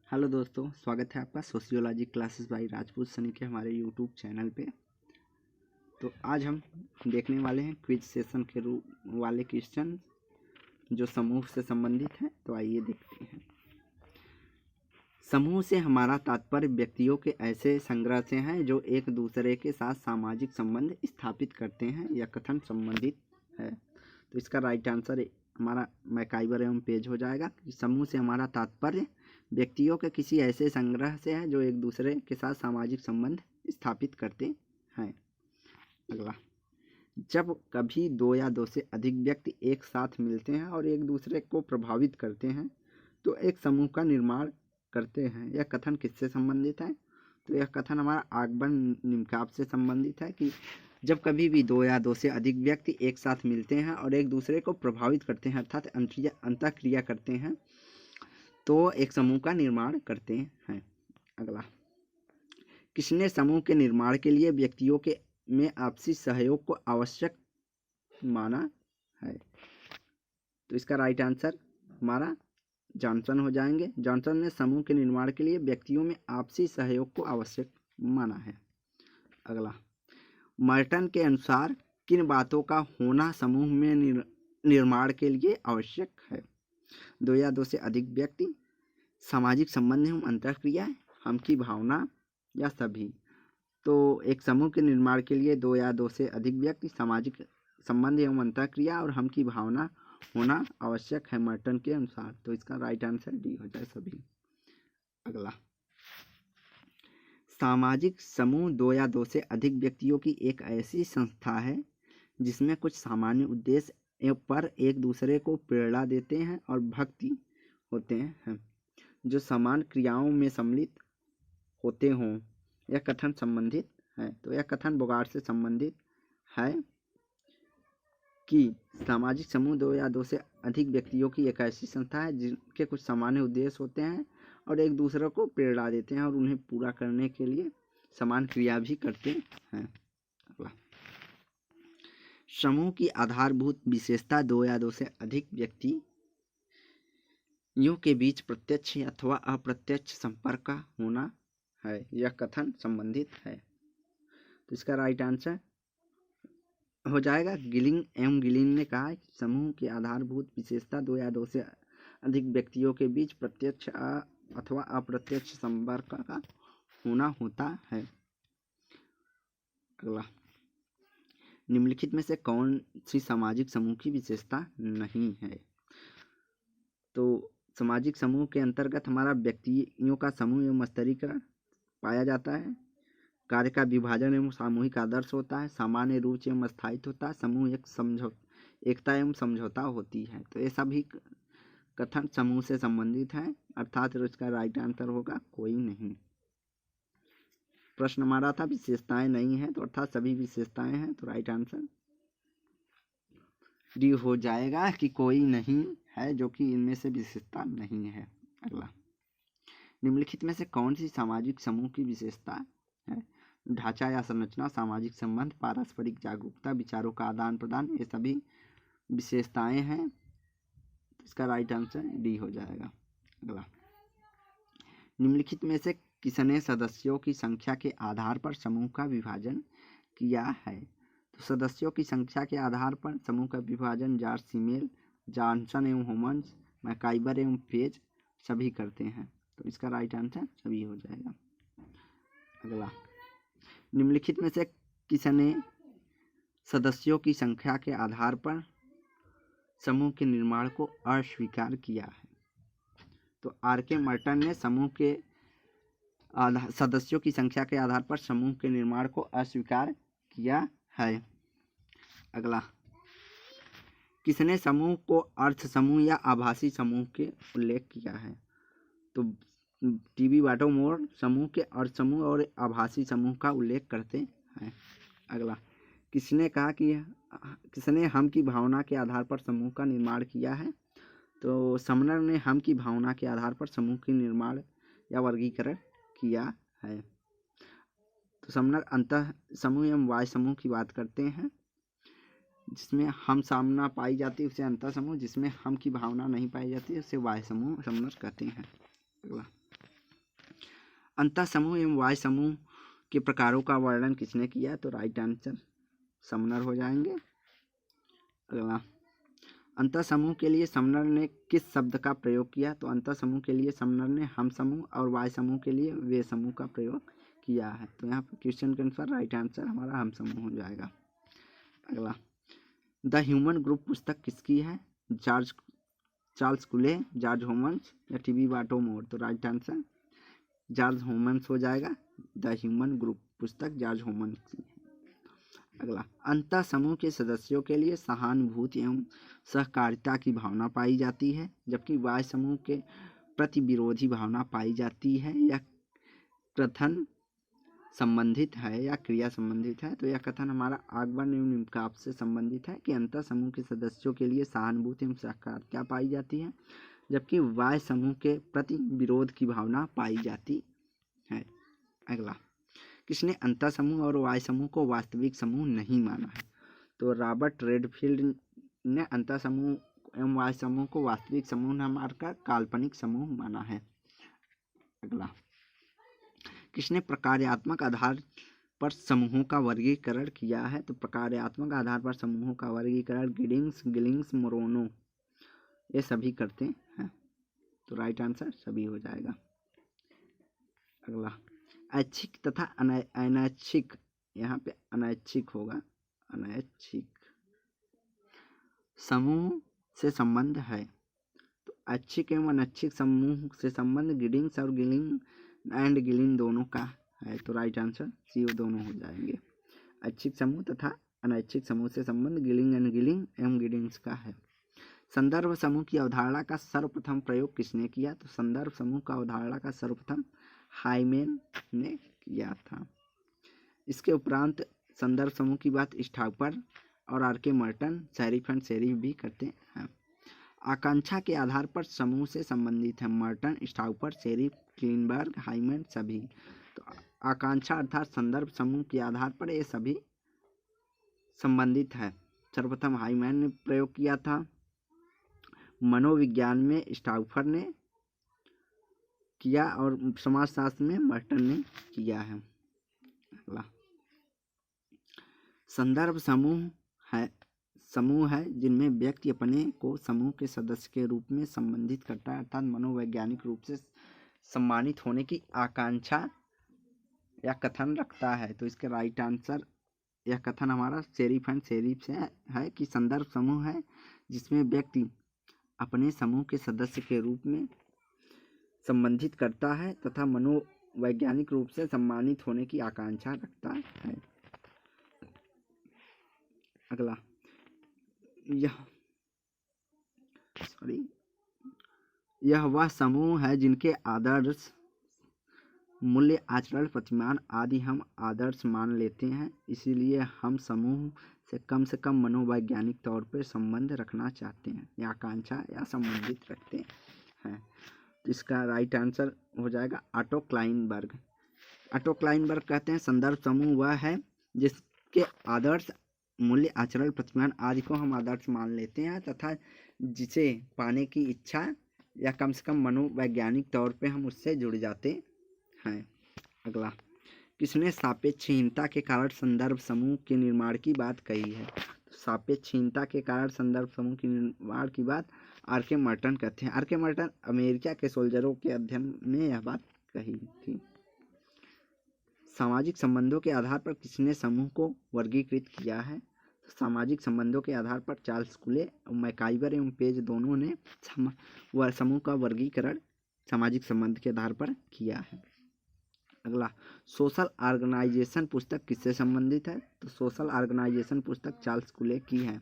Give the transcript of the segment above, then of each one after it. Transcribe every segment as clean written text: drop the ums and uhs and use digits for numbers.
Hello दोस्तों, स्वागत है आपका sociology classes bye Rajput Sunny के हमारे यूट्यूब चैनल पे। तो आज हम देखने वाले हैं क्विज सेशन के रूप वाले क्वेश्चन जो समूह से संबंधित हैं। तो आइए देखते हैं। समूह से हमारा तात्पर्य व्यक्तियों के ऐसे संग्रह से है जो एक दूसरे के साथ सामाजिक संबंध स्थापित करते हैं। यह कथन संबंधित है। तो इसका राइट आंसर हमारा मैकाइबर एवं पेज हो जाएगा। समूह से हमारा तात्पर्य व्यक्तियों के किसी ऐसे संग्रह से है जो एक दूसरे के साथ सामाजिक संबंध स्थापित करते हैं। अगला, जब कभी दो या दो से अधिक व्यक्ति एक साथ मिलते हैं और एक दूसरे को प्रभावित करते हैं तो एक समूह का निर्माण करते हैं। यह कथन किससे संबंधित है? तो यह कथन हमारा आगमन निम्नकाप से संबंधित है कि जब कभी भी दो या दो से अधिक व्यक्ति एक साथ मिलते हैं और एक दूसरे को प्रभावित करते हैं अर्थात अंतःक्रिया करते हैं तो एक समूह का निर्माण करते हैं। अगला, किसने समूह के निर्माण के लिए व्यक्तियों के में आपसी सहयोग को आवश्यक माना है? तो इसका राइट आंसर हमारा जॉनसन हो जाएंगे। जॉनसन ने समूह के निर्माण के लिए व्यक्तियों में आपसी सहयोग को आवश्यक माना है। अगला, मर्टन के अनुसार किन बातों का होना समूह में निर्माण के लिए आवश्यक है? दो या दो से अधिक व्यक्ति, सामाजिक संबंध एवं अंतःक्रिया, हम की भावना या सभी। तो एक समूह के निर्माण के लिए दो या दो से अधिक व्यक्ति, सामाजिक संबंध एवं अंतःक्रिया और हम की भावना होना आवश्यक है मर्टन के अनुसार। तो इसका राइट आंसर डी हो जाए सभी। अगला, सामाजिक समूह दो या दो से अधिक व्यक्तियों की एक ऐसी संस्था है जिसमें कुछ सामान्य उद्देश्य पर एक दूसरे को प्रेरणा देते हैं और भक्ति होते हैं जो समान क्रियाओं में सम्मिलित होते हों। यह कथन संबंधित है। तो यह कथन बोगार्ट से संबंधित है कि सामाजिक समूह दो या दो से अधिक व्यक्तियों की एक ऐसी संस्था है जिनके कुछ सामान्य उद्देश्य होते हैं और एक दूसरे को प्रेरणा देते हैं और उन्हें पूरा करने के लिए समान क्रिया भी करते हैं। अगला, समूह की आधारभूत विशेषता दो या दो से अधिक व्यक्तियों के बीच प्रत्यक्ष अथवा अप्रत्यक्ष संपर्क का होना है। यह कथन संबंधित है। तो इसका राइट आंसर हो जाएगा गिलिंग एवं गिलिंग ने कहा कि समूह की आधारभूत विशेषता दो या दो से अधिक व्यक्तियों के बीच प्रत्यक्ष अथवा अप्रत्यक्ष संपर्क का होना होता है। अगला, निम्नलिखित में से कौन सी सामाजिक समूह की विशेषता नहीं है? तो सामाजिक समूह के अंतर्गत हमारा व्यक्तियों का समूह एवं स्तरीकरण पाया जाता है, कार्य का विभाजन एवं सामूहिक आदर्श होता है, सामान्य रुचि एवं स्थायित्व होता है, समूह एकता एवं समझौता होती है। तो ये सभी कथन समूह से संबंधित है अर्थात इसका राइट आंसर होगा कोई नहीं। प्रश्न हमारा था विशेषताएं नहीं है तो अर्थात सभी विशेषताएं हैं। तो राइट आंसर डी हो जाएगा कि कोई नहीं है जो कि इनमें से विशेषता नहीं है। अगला, निम्नलिखित में से कौन सी सामाजिक समूह की विशेषता है? ढांचा या संरचना, सामाजिक संबंध, पारस्परिक जागरूकता, विचारों का आदान प्रदान, ये सभी विशेषताएं हैं। तो इसका राइट आंसर डी हो जाएगा। अगला, निम्नलिखित में से किसने सदस्यों की संख्या के आधार पर समूह का विभाजन किया है? तो सदस्यों की संख्या के आधार पर समूह का विभाजन जॉर्ज सीमेल, जॉनसन एवं होमन्स, मैकाइबर एवं पेज सभी करते हैं। तो इसका राइट आंसर सभी हो जाएगा। अगला, निम्नलिखित में से किसने सदस्यों की संख्या के आधार पर समूह के निर्माण को अस्वीकार किया है? तो आर.के. मर्टन ने समूह के सदस्यों की संख्या के आधार पर समूह के निर्माण को अस्वीकार किया है। अगला, किसने समूह को अर्थ समूह या आभासी समूह के उल्लेख किया है? तो टी.बी. बाटोमोर समूह के अर्थ समूह और आभासी समूह का उल्लेख करते हैं। अगला, किसने कहा कि किसने हम की भावना के आधार पर समूह का निर्माण किया है? तो समनर ने हम की भावना के आधार पर समूह के निर्माण या वर्गीकरण किया है। तो समनर अंतः समूह एवं वाय समूह की बात करते हैं। जिसमें हम सामना पाई जाती है उसे अंतः समूह, जिसमें हम की भावना नहीं पाई जाती है उसे वाय समूह समनर कहते हैं। अगला, अंतः समूह एवं वाय समूह के प्रकारों का वर्णन किसने किया? तो राइट आंसर समनर हो जाएंगे। अगला, अंतः समूह के लिए समनर ने किस शब्द का प्रयोग किया? तो अंतः समूह के लिए समनर ने हम समूह और वाय समूह के लिए वे समूह का प्रयोग किया है। तो यहाँ पर क्वेश्चन के अनुसार राइट आंसर हमारा हम समूह हो जाएगा। अगला, द ह्यूमन ग्रुप पुस्तक किसकी है? चार्ल्स कुले, जॉर्ज होमन्स या टीबी बाटोमोर? तो राइट आंसर जॉर्ज होमन्स हो जाएगा। द ह्यूमन ग्रुप पुस्तक जॉर्ज होमन्स की। अगला, अंतः समूह के सदस्यों के लिए सहानुभूति एवं सहकारिता की भावना पाई जाती है, जबकि वाय समूह के प्रति विरोधी भावना पाई जाती है। यह कथन संबंधित है या क्रिया संबंधित है? तो यह कथन हमारा आगमन एवं निम्नकाप से संबंधित है कि अंतः समूह के सदस्यों के लिए सहानुभूति एवं सहकारिता पाई जाती है, जबकि वाय समूह के प्रति विरोध की भावना पाई जाती है। अगला, किसने अंतः समूह और वाय समूह को वास्तविक समूह नहीं माना है? तो रॉबर्ट रेडफील्ड ने अंतः समूह एवं वाय समूह को वास्तविक समूह न मानकर काल्पनिक समूह माना है। अगला, किसने प्रकार्यात्मक आधार पर समूहों का वर्गीकरण किया है? तो प्रकार्यात्मक आधार पर समूहों का वर्गीकरण गिलिंग्स, मोरोनो ये सभी करते हैं। तो राइट आंसर सभी हो जाएगा। अगला, ऐच्छिक तथा अनैच्छिक, यहाँ पे अनैच्छिक होगा, अनैच्छिक समूह से संबंध है। तो ऐच्छिक एवं अनैच्छिक समूह से संबंध गिडिंग्स और गिलिन दोनों का है। तो राइट आंसर सी दोनों हो जाएंगे। ऐच्छिक समूह तथा अनैच्छिक समूह से संबंध गिलिंग एवं गिडिंग्स का है। संदर्भ समूह की अवधारणा का सर्वप्रथम प्रयोग किसने किया? तो संदर्भ समूह का अवधारणा का सर्वप्रथम हाइमेन ने किया था। इसके उपरांत संदर्भ समूह की बात स्टाउपर और R K. Merton, Sherif and Sherif भी करते हैं। आकांक्षा के आधार पर समूह से संबंधित है मर्टन, स्टाउपर, शेरिफ, क्लीनबर्ग, हाइमेन सभी। तो आकांक्षा अर्थात संदर्भ समूह के आधार पर ये सभी संबंधित है। सर्वप्रथम हाइमेन ने प्रयोग किया था, मनोविज्ञान में स्टाउफर ने किया और समाजशास्त्र में मर्टन ने किया है। अगला, संदर्भ समूह है जिनमें व्यक्ति अपने को समूह के सदस्य के रूप में संबंधित करता है, अर्थात मनोवैज्ञानिक रूप से सम्मानित होने की आकांक्षा या कथन रखता है। तो इसके राइट आंसर यह कथन हमारा शेरिफ एंड शेरिफ से है कि संदर्भ समूह है जिसमें व्यक्ति अपने समूह के सदस्य के रूप में संबंधित करता है तथा मनोवैज्ञानिक रूप से सम्मानित होने की आकांक्षा रखता है। अगला, यह वह समूह है जिनके आदर्श, मूल्य, आचरण, प्रतिमान आदि हम आदर्श मान लेते हैं, इसीलिए हम समूह से कम मनोवैज्ञानिक तौर पर संबंध रखना चाहते हैं या आकांक्षा या संबंधित रखते हैं। तो इसका राइट आंसर हो जाएगा ऑटो क्लाइनबर्ग। ऑटो क्लाइनबर्ग कहते हैं संदर्भ समूह वह है जिसके आदर्श, मूल्य, आचरण, प्रतिमान आदि को हम आदर्श मान लेते हैं तथा जिसे पाने की इच्छा या कम से कम मनोवैज्ञानिक तौर पे हम उससे जुड़ जाते हैं। अगला, किसने सापेक्षहीनता के कारण संदर्भ समूह के निर्माण की बात कही है? तो सापेक्षहीनता के कारण संदर्भ समूह के निर्माण की बात आर.के. मर्टन कहते हैं। आर.के. मर्टन अमेरिका के सोल्जरों के अध्ययन में यह बात कही थी। सामाजिक संबंधों के आधार पर किसने समूह को वर्गीकृत किया है? तो सामाजिक संबंधों के आधार पर चार्ल्स कुले, मैकाइवर एवं पेज दोनों ने समूह का वर्गीकरण सामाजिक संबंध के आधार पर किया है। अगला, सोशल ऑर्गेनाइजेशन पुस्तक किससे संबंधित है? तो सोशल ऑर्गेनाइजेशन पुस्तक चार्ल्स कुले की है।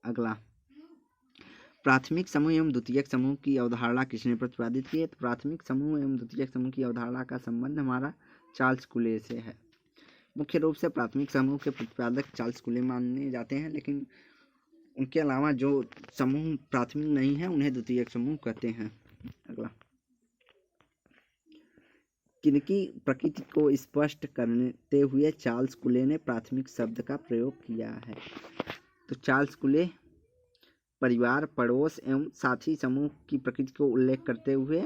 अगला, प्राथमिक समूह एवं द्वितीयक समूह की अवधारणा किसने प्रतिपादित की है? तो प्राथमिक समूह एवं द्वितीयक समूह की अवधारणा का संबंध हमारा चार्ल्स कुले से है। मुख्य रूप से प्राथमिक समूह के प्रतिपादक चार्ल्स कुले माने जाते हैं, लेकिन उनके अलावा जो समूह प्राथमिक नहीं है उन्हें द्वितीयक समूह कहते हैं। अगला, किनकी प्रकृति को स्पष्ट करते हुए चार्ल्स कुले ने प्राथमिक शब्द का प्रयोग किया है? तो चार्ल्स कुले परिवार, पड़ोस एवं साथी समूह की प्रकृति को उल्लेख करते हुए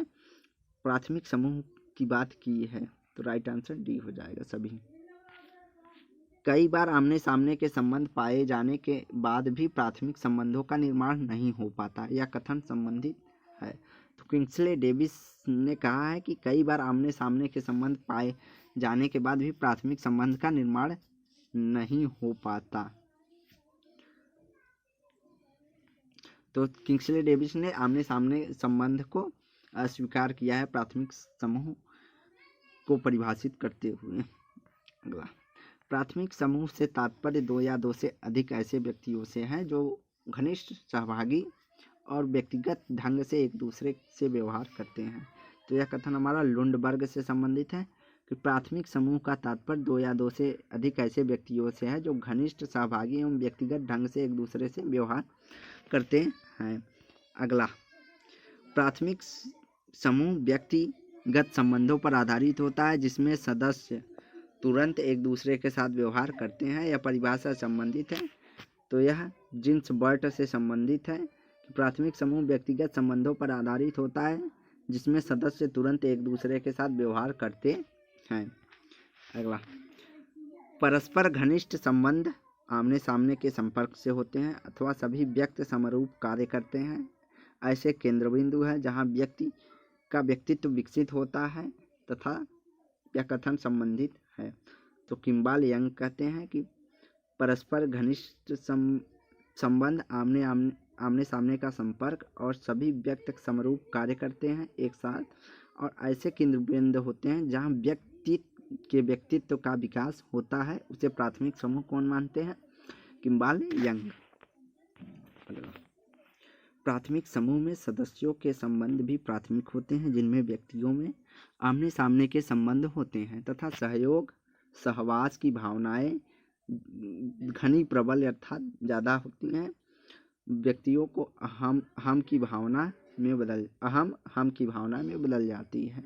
प्राथमिक समूह की बात की है, तो राइट आंसर डी हो जाएगा सभी। कई बार आमने सामने के संबंध पाए जाने के बाद भी प्राथमिक संबंधों का निर्माण नहीं हो पाता, यह कथन संबंधित है। तो किंग्सले डेविस ने कहा है कि कई बार आमने सामने के संबंध पाए जाने के बाद भी प्राथमिक संबंध का निर्माण नहीं हो पाता। तो किंग्सले डेविस ने आमने सामने संबंध को अस्वीकार किया है प्राथमिक समूह को परिभाषित करते हुए। अगला, प्राथमिक समूह से तात्पर्य दो या दो से अधिक ऐसे व्यक्तियों से है जो घनिष्ठ सहभागी और व्यक्तिगत ढंग से एक दूसरे से व्यवहार करते हैं। तो यह कथन हमारा लुंडबर्ग से संबंधित है कि प्राथमिक समूह का तात्पर्य दो या दो से अधिक ऐसे व्यक्तियों से है जो घनिष्ठ सहभागी एवं व्यक्तिगत ढंग से एक दूसरे से व्यवहार करते हैं। अगला, प्राथमिक समूह व्यक्तिगत संबंधों पर आधारित होता है जिसमें सदस्य तुरंत एक दूसरे के साथ व्यवहार करते हैं। यह परिभाषा संबंधित है, तो यह जिन्सबर्ट से संबंधित है कि प्राथमिक समूह व्यक्तिगत संबंधों पर आधारित होता है जिसमें सदस्य तुरंत एक दूसरे के साथ व्यवहार करते हैं। अगला, परस्पर घनिष्ठ संबंध आमने सामने के संपर्क से होते हैं अथवा सभी व्यक्ति समरूप कार्य करते हैं। ऐसे केंद्र बिंदु है जहाँ व्यक्ति का व्यक्तित्व विकसित होता है तथा यह कथन संबंधित है। तो किम्बाल यंग कहते हैं कि परस्पर घनिष्ठ संबंध आमने सामने का संपर्क और सभी व्यक्ति समरूप कार्य करते हैं एक साथ, और ऐसे केंद्र बिंदु होते हैं जहाँ व्यक्ति के व्यक्तित्व का विकास होता है, उसे प्राथमिक समूह कौन मानते हैं? किम्बाल यंग। प्राथमिक समूह में सदस्यों के संबंध भी प्राथमिक होते हैं जिनमें व्यक्तियों में आमने सामने के संबंध होते हैं तथा सहयोग सहवास की भावनाएं घनी प्रबल अर्थात ज़्यादा होती हैं। व्यक्तियों को हम की भावना में बदल जाती है।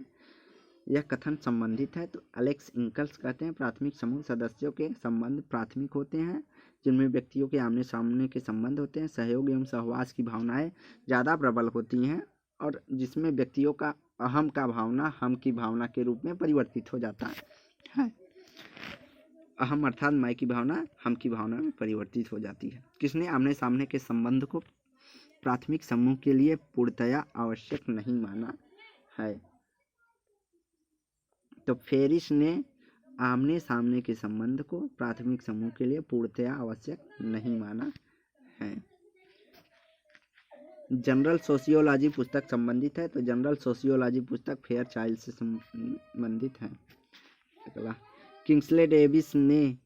यह कथन संबंधित है। तो एलेक्स इंकल्स कहते हैं प्राथमिक समूह सदस्यों के संबंध प्राथमिक होते हैं जिनमें व्यक्तियों के आमने सामने के संबंध होते हैं, सहयोग एवं सहवास की भावनाएं ज़्यादा प्रबल होती हैं और जिसमें व्यक्तियों का अहम का भावना हम की भावना के रूप में परिवर्तित हो जाता है। अहम अर्थात मैं की भावना हम की भावना में परिवर्तित हो जाती है। किसने आमने सामने के संबंध को प्राथमिक समूह के लिए पूर्णतया आवश्यक नहीं माना है? तो फेरिस ने आमने सामने के संबंध को प्राथमिक समूह के लिए पूर्णतया आवश्यक नहीं माना है। जनरल सोशियोलॉजी पुस्तक संबंधित है। तो जनरल सोशियोलॉजी पुस्तक फेयरचाइल्ड से संबंधित है। अगला, किंग्सले डेविस ने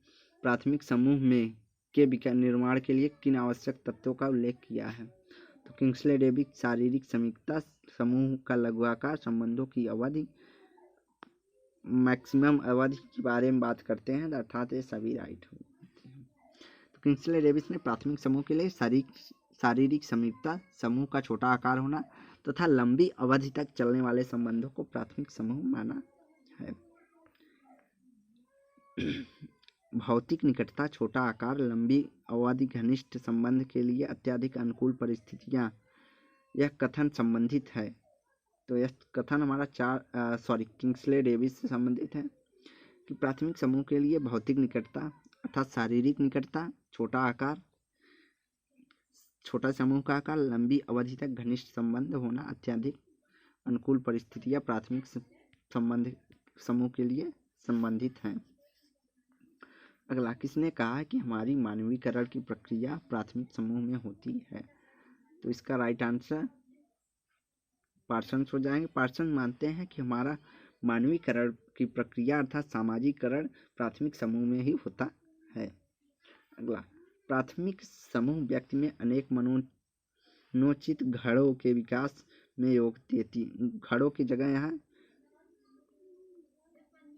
प्राथमिक समूह में के निर्माण के लिए किन आवश्यक तत्वों का उल्लेख किया है? तो किंग्सले डेविस शारीरिक समीपता, समूह का लघुआकार, संबंधों की अवधि, मैक्सिमम अवधि के बारे में बात करते हैं, अर्थात ये सभी राइट होते हैं। तो किंग्सले डेविस ने प्राथमिक समूह के लिए शारीरिक समीपता, समूह का छोटा आकार होना तथा लंबी अवधि तक चलने वाले संबंधों को प्राथमिक समूह माना है। भौतिक निकटता, छोटा आकार, लंबी अवधि, घनिष्ठ संबंध के लिए अत्यधिक अनुकूल परिस्थितियां, यह कथन संबंधित है। तो यह कथन हमारा किंग्सले डेविस से संबंधित है कि प्राथमिक समूह के लिए भौतिक निकटता अर्थात शारीरिक निकटता, छोटा आकार, छोटा समूह का आकार, लंबी अवधि तक घनिष्ठ संबंध होना, अत्यधिक अनुकूल परिस्थितियां प्राथमिक संबंध समूह के लिए संबंधित हैं। अगला, किसने कहा है कि हमारी मानवीकरण की प्रक्रिया प्राथमिक समूह में होती है? तो इसका राइट आंसर पार्सन्स हो जाएंगे। पार्सन मानते हैं कि हमारा मानवीकरण की प्रक्रिया अर्थात सामाजिकरण प्राथमिक समूह में ही होता है। अगला, प्राथमिक समूह व्यक्ति में अनेक मनोचित घड़ों के विकास में योग देती, घड़ों की जगह यहाँ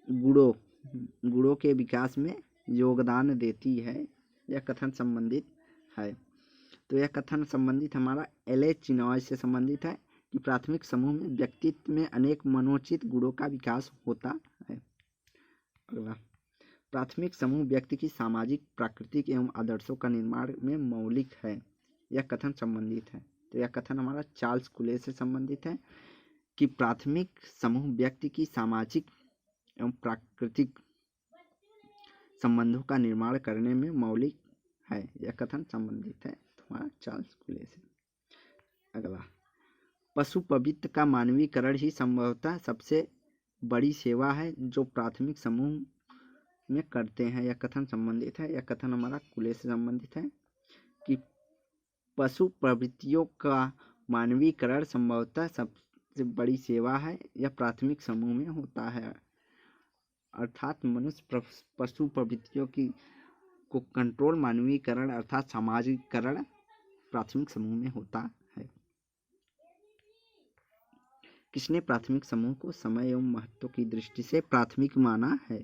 गुणों के विकास में योगदान देती है। यह कथन संबंधित है। तो यह कथन संबंधित हमारा एल चिनॉय से संबंधित है कि प्राथमिक समूह में व्यक्तित्व में अनेक मनोचित गुणों का विकास होता है। अगला, प्राथमिक समूह व्यक्ति की सामाजिक, प्राकृतिक एवं आदर्शों का निर्माण में मौलिक है। यह कथन संबंधित है। तो यह कथन हमारा चार्ल्स कुले से संबंधित है कि प्राथमिक समूह व्यक्ति की सामाजिक एवं प्राकृतिक संबंधों का निर्माण करने में मौलिक है। यह कथन संबंधित है तुम्हारा चार्ल्स कुले से। अगला, पशु पवित्र का मानवीकरण ही संभवतः सबसे बड़ी सेवा है जो प्राथमिक समूह में करते हैं। यह कथन संबंधित है। यह कथन हमारा कुले से संबंधित है कि पशु प्रवृत्तियों का मानवीकरण संभवतः सबसे बड़ी सेवा है, यह प्राथमिक समूह में होता है। अर्थात मनुष्य पशु प्रवृत्तियों को कंट्रोल, मानवीकरण अर्थात सामाजिकरण प्राथमिक समूह में होता है। किसने प्राथमिक समूह को समय एवं महत्व की दृष्टि से प्राथमिक माना है?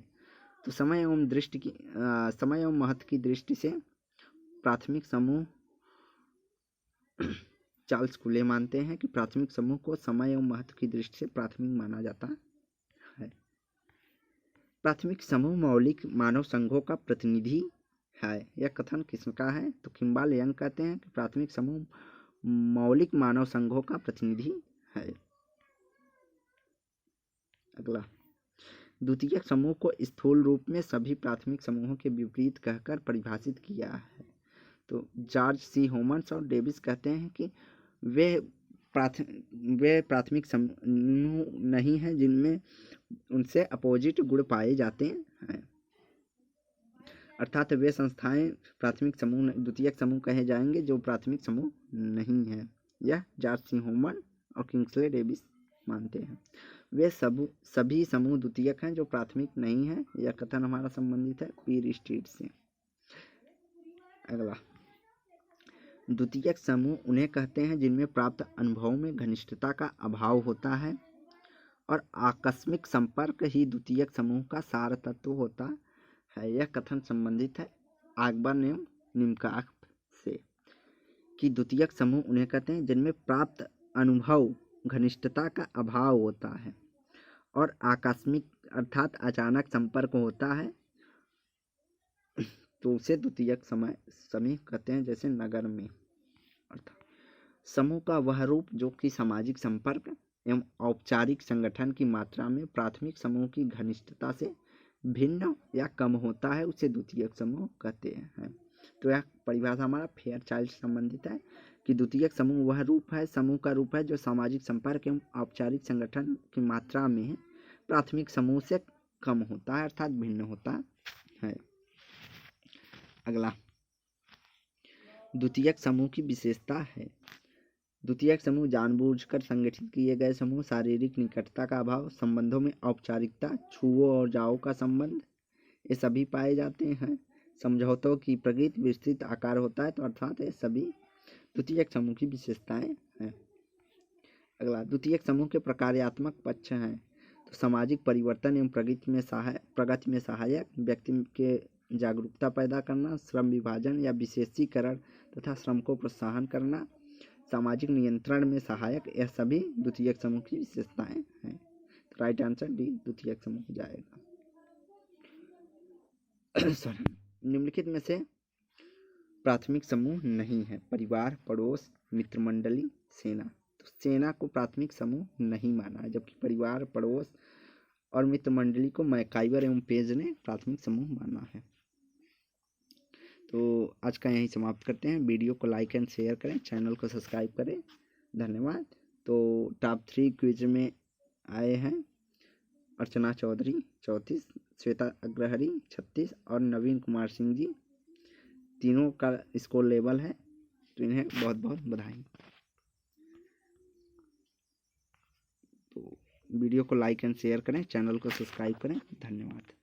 तो समय एवं महत्व की दृष्टि से प्राथमिक समूह चार्ल्स कुले मानते हैं कि प्राथमिक समूह को समय एवं महत्व की दृष्टि से प्राथमिक माना जाता है। प्राथमिक समूह मौलिक मानव संघों का प्रतिनिधि है। यह कथन किसका है? तो किम्बाल यंग कहते हैं कि प्राथमिक समूह मौलिक मानव संघों का प्रतिनिधि है। अगला, द्वितीयक समूह को स्थूल रूप में सभी प्राथमिक समूहों के विपरीत कहकर परिभाषित किया है। तो जॉर्ज सी होमन्स और डेविस कहते हैं कि वे प्राथमिक समूह नहीं हैं जिनमें उनसे अपोजिट गुण पाए जाते हैं, अर्थात वे संस्थाएं प्राथमिक समूह द्वितीयक समूह कहे जाएंगे जो प्राथमिक समूह नहीं है। यह जॉर्ज सी होमन और किंग्सले डेविस मानते हैं। वे सभी समूह द्वितीयक हैं जो प्राथमिक नहीं है। यह कथन हमारा संबंधित है पीर स्ट्रीट से। अगला, द्वितीयक समूह उन्हें कहते हैं जिनमें प्राप्त अनुभवों में घनिष्ठता का अभाव होता है और आकस्मिक संपर्क ही द्वितीयक समूह का सार तत्व होता है। यह कथन संबंधित है आकबर एवं निम्काक से कि द्वितीयक समूह उन्हें कहते हैं जिनमें प्राप्त अनुभव घनिष्ठता का अभाव होता है और आकस्मिक अर्थात अचानक संपर्क होता है, तो उसे द्वितीयक समूह कहते हैं। जैसे नगर में अर्थात समूह का वह रूप जो कि सामाजिक संपर्क एवं औपचारिक संगठन की मात्रा में प्राथमिक समूह की घनिष्ठता से भिन्न या कम होता है, उसे द्वितीयक समूह कहते हैं। तो यह परिभाषा हमारा फेयरचाइल्ड से संबंधित है कि द्वितीयक समूह वह रूप है, समूह का रूप है जो सामाजिक संपर्क एवं औपचारिक संगठन की मात्रा में प्राथमिक समूह से कम होता है अर्थात भिन्न होता है। अगला, द्वितीयक समूह की विशेषता है। द्वितीयक समूह जानबूझकर संगठित किए गए समूह, शारीरिक निकटता का अभाव, संबंधों में औपचारिकता, छुओ और जाओ का संबंध, ये सभी पाए जाते हैं। समझौतों की प्रकृति विस्तृत आकार होता है, तो अर्थात ये सभी द्वितीयक समूह की विशेषताएं हैं। अगला, द्वितीयक समूह के प्रकार्यात्मक पक्ष हैं। तो सामाजिक परिवर्तन एवं प्रगति में सहायक, व्यक्ति के जागरूकता पैदा करना, श्रम विभाजन या विशेषीकरण तथा श्रम को प्रोत्साहन करना, सामाजिक नियंत्रण में सहायक, यह सभी द्वितीयक समूह की विशेषताएं हैं। तो राइट आंसर डी द्वितीयक समूह हो जाएगा। निम्नलिखित में से प्राथमिक समूह नहीं है। परिवार, पड़ोस, मित्र मंडली, सेना। तो सेना को प्राथमिक समूह नहीं माना है, जबकि परिवार, पड़ोस और मित्र मंडली को मैकाइवर एवं पेज ने प्राथमिक समूह माना है। तो आज का यहीं समाप्त करते हैं। वीडियो को लाइक एंड शेयर करें, चैनल को सब्सक्राइब करें। धन्यवाद। तो टॉप 3 क्विज में आए हैं अर्चना चौधरी 34, श्वेता अग्रहरी 36 और नवीन कुमार सिंह जी, तीनों का स्कोर लेवल है, तो इन्हें बहुत बहुत बधाई। तो वीडियो को लाइक एंड शेयर करें, चैनल को सब्सक्राइब करें। धन्यवाद।